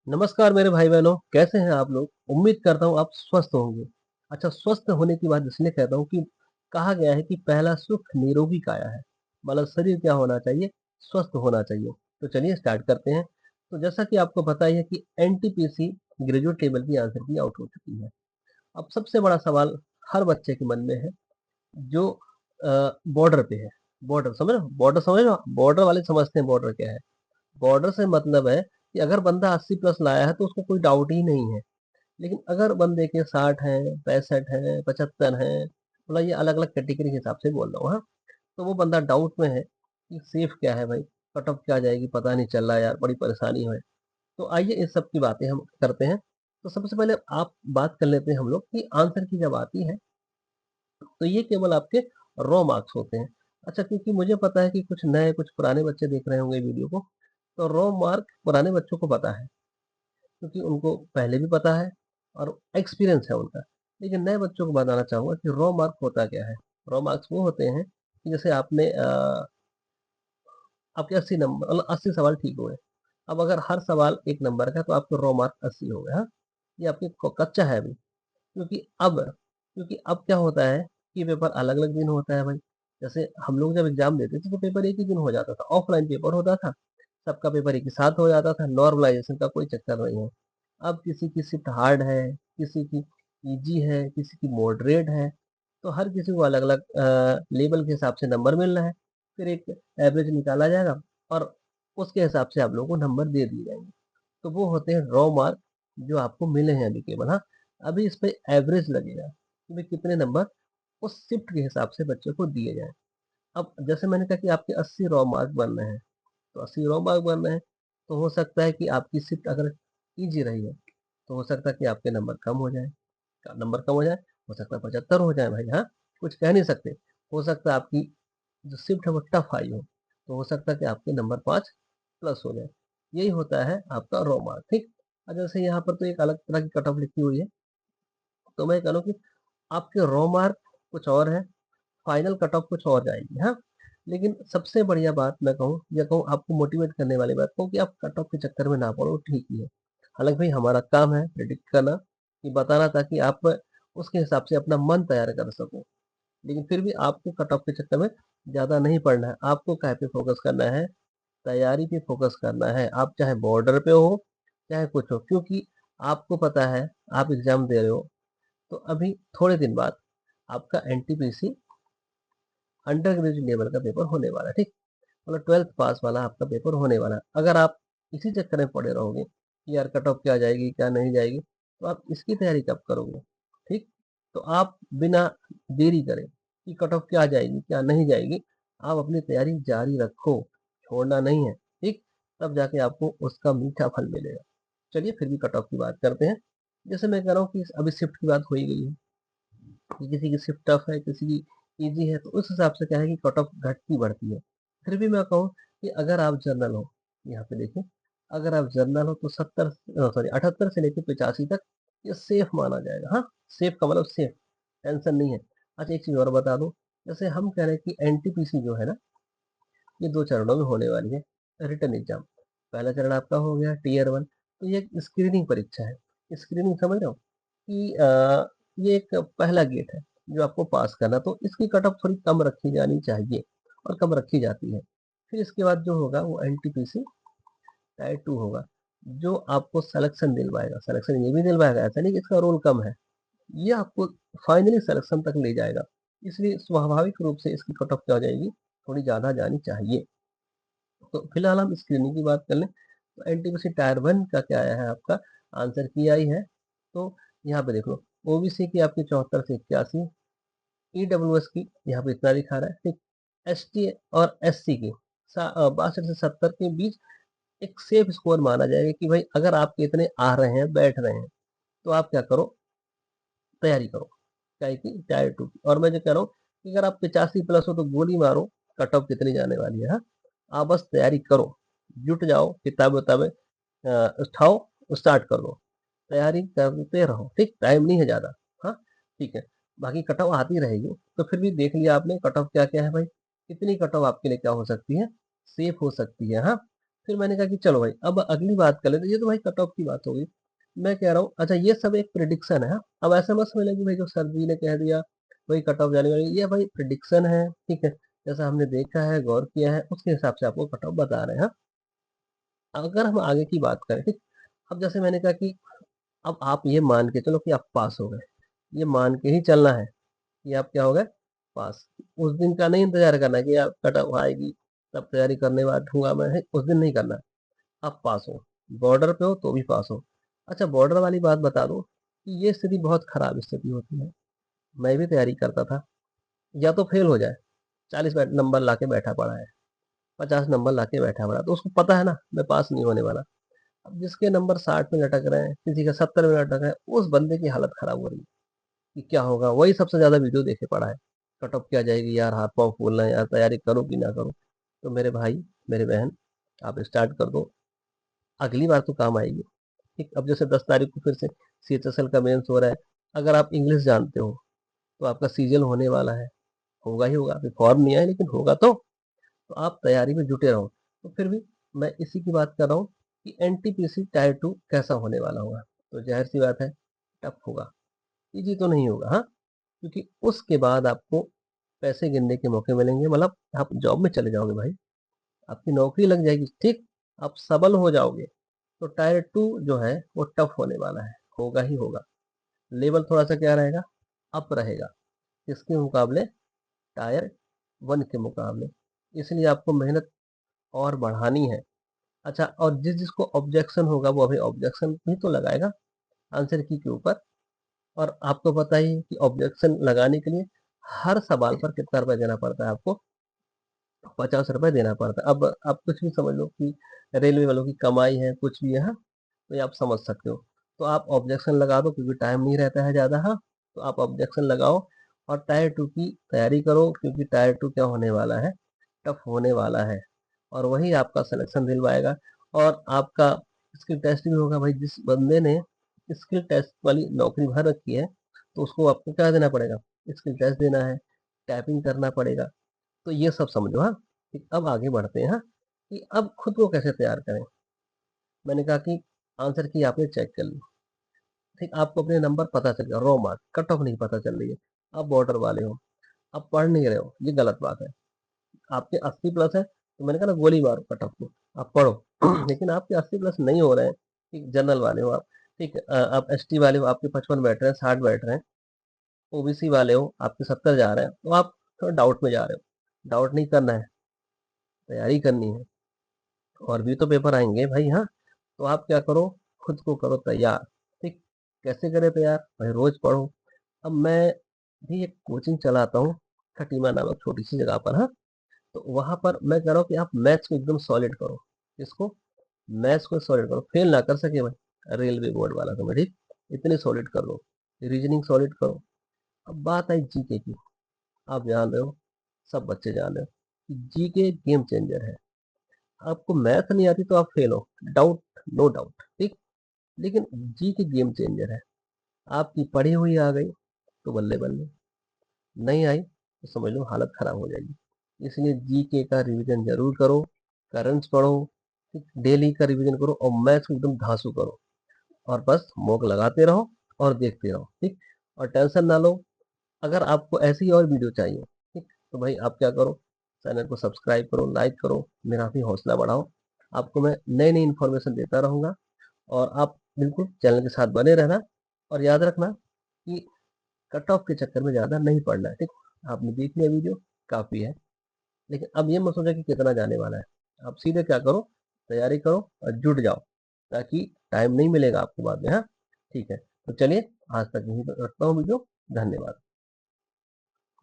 नमस्कार मेरे भाई बहनों, कैसे हैं आप लोग? उम्मीद करता हूँ आप स्वस्थ होंगे। अच्छा, स्वस्थ होने की बात इसलिए कहता हूँ कि कहा गया है कि पहला सुख निरोगी काया है। मतलब शरीर क्या होना चाहिए? स्वस्थ होना चाहिए। तो चलिए स्टार्ट करते हैं। तो जैसा कि आपको पता ही है कि एनटीपीसी ग्रेजुएट लेवल की आंसर की आउट हो चुकी है। अब सबसे बड़ा सवाल हर बच्चे के मन में है, जो बॉर्डर पे है। बॉर्डर समझ रहे हो? बॉर्डर समझ रहे हो? बॉर्डर वाले समझते हैं बॉर्डर क्या है। बॉर्डर से मतलब है कि अगर बंदा 80 प्लस लाया है तो उसको कोई डाउट ही नहीं है। लेकिन अगर बंदे के 60 हैं, 65 हैं, 75 हैं, मतलब ये अलग-अलग कैटेगरी के हिसाब से बोल रहा हूँ, हाँ। तो वो बंदा डाउट में है कि सेफ क्या है भाई, कट ऑफ क्या जाएगी पता नहीं चल रहा है यार, बड़ी परेशानी है। तो आइए इस सब की बातें हम करते हैं। तो सबसे पहले आप बात कर लेते हैं हम लोग कि आंसर की जब आती है, तो ये केवल आपके रॉ मार्क्स होते हैं। अच्छा, क्योंकि मुझे पता है कि कुछ नए, कुछ पुराने बच्चे देख रहे होंगे वीडियो को, तो रॉ मार्क पुराने बच्चों को पता है। क्योंकि उनको पहले भी पता है और एक्सपीरियंस है उनका। लेकिन नए बच्चों को बताना चाहूँगा कि रॉ मार्क होता क्या है? रॉ मार्क्स वो होते हैं कि जैसे आपने आपके 80 नंबर मतलब 80 सवाल ठीक हुए। अब अगर हर सवाल 1 नंबर का है तो आपके रॉ मार्क 80 हो गए, हाँ? ये आपके क कच्चा है अभी। क्योंकि अब क्या होता है कि पेपर अलग-अलग दिन होता है भाई। जैसे हम लोग जब एग्ज़ाम देते थे तो पेपर एक ही दिन हो जाता था, ऑफलाइन पेपर होता था। सबका पेपर एक ही साथ हो जाता था, नॉर्मलाइज़ेशन का कोई चक्कर नहीं है। अब किसी की शिफ्ट हार्ड है, किसी की ईज़ी है, किसी की मॉडरेट है, तो हर किसी को अलग-अलग लेवल के हिसाब से नंबर मिल रहा है। फिर एक एवरेज निकाला जाएगा और उसके हिसाब से आप लोगों को नंबर दे दिए जाएँगे। तो वो होते हैं रॉ मार्क जो आपको मिले हैं अभी केवल, हाँ। अभी इस पे एवरेज लगेगा कि भाई कितने नंबर उस शिफ्ट के हिसाब से बच्चे को दिए जाएँ। अब जैसे मैंने कहा कि आपके 80 रॉ मार्क बन रहे हैं, तो 80 रॉ मार्क बन रहे हैं, तो हो सकता है कि आपकी शिफ्ट अगर ईज़ी रही है, तो हो सकता है कि आपके नंबर कम हो जाएँ। नंबर कम हो सकता है 75 हो जाए भाई, हाँ। कुछ कह नहीं सकते। हो सकता है आपकी जो शिफ्ट है वो टफ आई हो, तो हो सकता है कि आपके नंबर 5 प्लस हो जाए। यही होता है आपका रॉ मार्क, ठीक। जैसे यहाँ पर तो एक अलग तरह की कट ऑफ लिखी हुई है, तो मैं कह रहा हूँ कि आपके रॉ मार्क कुछ और है, फाइनल कट ऑफ कुछ और जाएगी, हाँ। लेकिन सबसे बढ़िया बात मैं कहूँ या कहूँ आपको मोटिवेट करने वाली बात कहूँ कि आप कट ऑफ के चक्कर में ना पड़ो, ठीक ही है। हालाँकि भाई हमारा काम है प्रेडिक्ट करना, कि बताना, ताकि आप उसके हिसाब से अपना मन तैयार कर सको। लेकिन फिर भी आपको कट ऑफ के चक्कर में ज़्यादा नहीं पड़ना है। आपको काहे पे फ़ोकस करना है? तैयारी पे फ़ोकस करना है। आप चाहे बॉर्डर पे हो, चाहे कुछ हो, क्योंकि आपको पता है आप एग्ज़ाम दे रहे हो, तो अभी थोड़े दिन बाद आपका एनटीपीसी अंडर ग्रेजुएट लेवल का पेपर होने वाला है, ठीक? मतलब 12th पास वाला आपका पेपर होने वाला है। अगर आप इसी चक्कर में पड़े रहोगे कि यार कट ऑफ क्या जाएगी, क्या नहीं जाएगी, तो आप इसकी तैयारी कब करोगे? ठीक? तो आप बिना देरी करे कि कट ऑफ क्या जाएगी, क्या नहीं जाएगी, आप अपनी तैयारी जारी रखो, छोड़ना नहीं है, ठीक? तब जाके आपको उसका मीठा फल मिलेगा। चलिए फिर भी कट ऑफ की बात करते हैं। जैसे मैं कह रहा हूँ कि अभी शिफ्ट की बात हो ही गई है कि किसी की शिफ्ट टफ है, किसी की ईज़ी है, तो उस हिसाब से क्या है कि कट ऑफ घटती-बढ़ती है। फिर भी मैं कहूँ कि अगर आप जनरल हो, यहाँ पे देखिए, अगर आप जनरल हो तो 78 से लेके 85 तक ये सेफ माना जाएगा, हाँ? सेफ का मतलब सेफ, टेंशन नहीं है। अच्छा, एक चीज़ और बता दूँ, जैसे हम कह रहे हैं कि एनटीपीसी जो है ना, ये 2 चरणों में होने वाली है, रिटन एग्ज़ाम। पहला चरण आपका हो गया टियर 1, तो ये एक स्क्रीनिंग परीक्षा है। स्क्रीनिंग समझ रहे हो? कि ये एक पहला गेट है, जो आपको पास करना, तो इसकी कट ऑफ थोड़ी कम रखी जानी चाहिए और कम रखी जाती है। फिर इसके बाद जो होगा वो एनटीपीसी टायर 2 होगा, जो आपको सिलेक्शन दिलवाएगा। सिलेक्शन ये भी दिलवाएगा, ऐसा नहीं कि इसका रोल कम है। ये आपको फाइनली सिलेक्शन तक ले जाएगा। इसलिए स्वाभाविक रूप से इसकी कट ऑफ क्या हो जाएगी, थोड़ी ज़्यादा जानी चाहिए। तो फिलहाल हम स्क्रीनिंग की बात कर लें, तो एनटीपीसी टायर 1 का क्या आया है आपका आंसर की आई है। तो यहाँ पे देख लो, ओबीसी की आपकी 74 से 81, ईडब्ल्यूएस की यहाँ पे इतना दिखा रहा है, ठीक। एसटी और एससी की 62 से 70 के बीच एक सेफ स्कोर माना जाएगा कि भाई अगर आपके इतने आ रहे हैं, बैठ रहे हैं, तो आप क्या करो, तैयारी करो, क्या है कि टायर 2 की। और मैं जो कह रहा हूँ कि अगर आप 85 प्लस हो तो गोली मारो, कट ऑफ कितनी जाने वाली है, हाँ? आप बस तैयारी करो, जुट जाओ, किताबें-वताबें उठाओ, स्टार्ट कर दो। तैयारी करते रहो, ठीक? टाइम नहीं है ज़्यादा, हाँ? ठीक है। बाकी कट ऑफ आती रहेगी, तो फिर भी देख लिया आपने कट ऑफ क्या-क्या है भाई? कितनी कट ऑफ आपके लिए क्या हो सकती है? सेफ हो सकती है, हाँ? फिर मैंने कहा कि चलो भाई अब अगली बात कर लेते हैं। ये तो भाई कट ऑफ की बात हो गई। मैं कह रहा हूँ अच्छा ये सब एक प्रिडिक्शन है, हाँ? अब ऐसा मत समझ लें कि भाई जो सर जी ने कह दिया वही कट ऑफ जाने वाली, ये भाई प्रिडिक्शन है, ठीक है? जैसा हमने देखा है, गौर किया है, उसके हिसाब से आपको कट ऑफ बता रहे हैं, हाँ? अगर हम आगे की बात करें, ठीक? अब जैसे मैंने कहा कि अब आप ये मान के चलो कि आप पास हो गए, ये मान के ही चलना है कि आप क्या हो गए, पास। उस दिन का नहीं इंतजार करना कि आप कट ऑफ आएगी तब तैयारी करने बैठूंगा मैं, उस दिन नहीं करना। आप पास हो, बॉर्डर पे हो तो भी पास हो। अच्छा बॉर्डर वाली बात बता दूं कि ये स्थिति बहुत खराब स्थिति होती है। मैं भी तैयारी करता था, या तो फेल हो जाए, 40 नंबर लाके बैठा पड़ा है, 50 नंबर लाके बैठा पड़ा, तो उसको पता है ना मैं पास नहीं होने वाला। अब जिसके नंबर 60 में लटक रहे हैं, किसी का 70 में लटक रहे हैं, उस बंदे की हालत खराब हो रही है कि क्या होगा। वही सबसे ज्यादा वीडियो देखे पड़ा है, कट ऑफ क्या जाएगी यार, हाथ पाँव फूल रहे हैं यार, तैयारी करूँ कि ना करूँ। तो मेरे भाई, मेरे बहन, आप स्टार्ट कर दो, अगली बार तो काम आएगी। ठीक, अब जैसे 10 तारीख को फिर से CHSL का मेंस हो रहा है। अगर आप इंग्लिश जानते हो तो आपका सीजल होने वाला है, होगा ही होगा, अभी फॉर्म नहीं आया लेकिन होगा। तो आप तैयारी में जुटे रहो। तो फिर भी मैं इसी की बात कर रहा हूँ कि NTPC टायर 2 कैसा होने वाला होगा। तो जाहिर सी बात है, टफ होगा, इजी तो नहीं होगा, हाँ? क्योंकि उसके बाद आपको पैसे गिनने के मौके मिलेंगे, मतलब आप जॉब में चले जाओगे भाई, आपकी नौकरी लग जाएगी, ठीक, आप सबल हो जाओगे। तो टायर 2 जो है वो टफ होने वाला है, होगा ही होगा। लेवल थोड़ा सा क्या रहेगा, अप रहेगा, किसके मुकाबले, टायर 1 के मुकाबले। इसलिए आपको मेहनत और बढ़ानी है। अच्छा, और जिस जिसको ऑब्जेक्शन होगा वो अभी ऑब्जेक्शन भी तो लगाएगा आंसर की के ऊपर। और आपको पता ही है कि ऑब्जेक्शन लगाने के लिए हर सवाल पर कितना रुपया देना पड़ता है आपको, 50 रुपये देना पड़ता है। अब आप कुछ भी समझ लो कि रेलवे वालों की कमाई है, कुछ भी है, हाँ? तो ये आप समझ सकते हो। तो आप ऑब्जेक्शन लगा दो क्योंकि टाइम नहीं रहता है ज़्यादा, हाँ? तो आप ऑब्जेक्शन लगाओ और टायर 2 की तैयारी करो, क्योंकि टायर 2 क्या होने वाला है, टफ होने वाला है। और वही आपका सिलेक्शन दिलवाएगा। और आपका स्किल टेस्ट भी होगा भाई। जिस बंदे ने स्किल टेस्ट वाली नौकरी भर रखी है तो उसको आपको क्या देना पड़ेगा, स्किल टेस्ट देना है, टाइपिंग करना पड़ेगा। तो ये सब समझो, हाँ? ठीक, अब आगे बढ़ते हैं, हाँ? कि अब खुद को कैसे तैयार करें। मैंने कहा कि आंसर की आपने चेक कर ली, ठीक, आपको अपने नंबर पता चल गया, रॉ मार्क, कट ऑफ नहीं पता चल रही है। आप बॉर्डर वाले हो, आप पढ़ नहीं रहे हो, ये गलत बात है। आपके 80 प्लस है तो मैंने कहा ना गोली मारो कट ऑफ को, आप पढ़ो। लेकिन आपके 80 प्लस नहीं हो रहे हैं, ठीक, जनरल वाले हो आप, ठीक, आप ST वाले हो, आपके 55 बैठ रहे हैं, 60 बैठ रहे हैं, OBC वाले हो, आपके 70 जा रहे हैं, तो आप थोड़ा डाउट में जा रहे हो। डाउट नहीं करना है, तैयारी करनी है, और भी तो पेपर आएंगे भाई, हाँ? तो आप क्या करो, खुद को करो तैयार, ठीक। कैसे करें तैयार भाई, रोज पढ़ो। अब मैं भी एक कोचिंग चलाता हूँ, खटीमा नामक छोटी सी जगह पर, हाँ? तो वहां पर मैं कह रहा हूँ कि आप मैथ्स को एकदम सॉलिड करो। इसको, मैथ्स को सॉलिड करो, फेल ना कर सके भाई रेलवे बोर्ड वाला तुम्हें, ठीक, इतने सॉलिड कर दो, रीजनिंग सॉलिड करो। अब बात आई जीके की, आप जान रहे हो, सब बच्चे जान रहे हो कि जीके गेम चेंजर है। आपको मैथ नहीं आती तो आप फेल हो, डाउट, नो डाउट, ठीक। लेकिन जी की गेम चेंजर है। आपकी पढ़ी हुई आ गई तो बल्ले बल्ले, नहीं आई तो समझ लो हालत खराब हो जाएगी। इसलिए जीके का रिवीजन जरूर करो, करंट्स पढ़ो, ठीक, डेली का रिवीजन करो और मैथ्स को एकदम धांसू करो। और बस मॉक लगाते रहो और देखते रहो, ठीक। और टेंशन ना लो। अगर आपको ऐसी और वीडियो चाहिए, ठीक, तो भाई आप क्या करो, चैनल को सब्सक्राइब करो, लाइक करो, मेरा भी हौसला बढ़ाओ। आपको मैं नई नई इन्फॉर्मेशन देता रहूँगा। और आप बिल्कुल चैनल के साथ बने रहना। और याद रखना कि कट ऑफ के चक्कर में ज़्यादा नहीं पड़ना है, ठीक। आपने देख लिया वीडियो, काफ़ी है। लेकिन अब ये मत सोचो कि कितना जाने वाला है। आप सीधे क्या करो, तैयारी करो और जुट जाओ, ताकि टाइम नहीं मिलेगा आपको बाद में, हाँ? ठीक है, तो चलिए आज तक यहीं पर रखता हूँ वीडियो। धन्यवाद।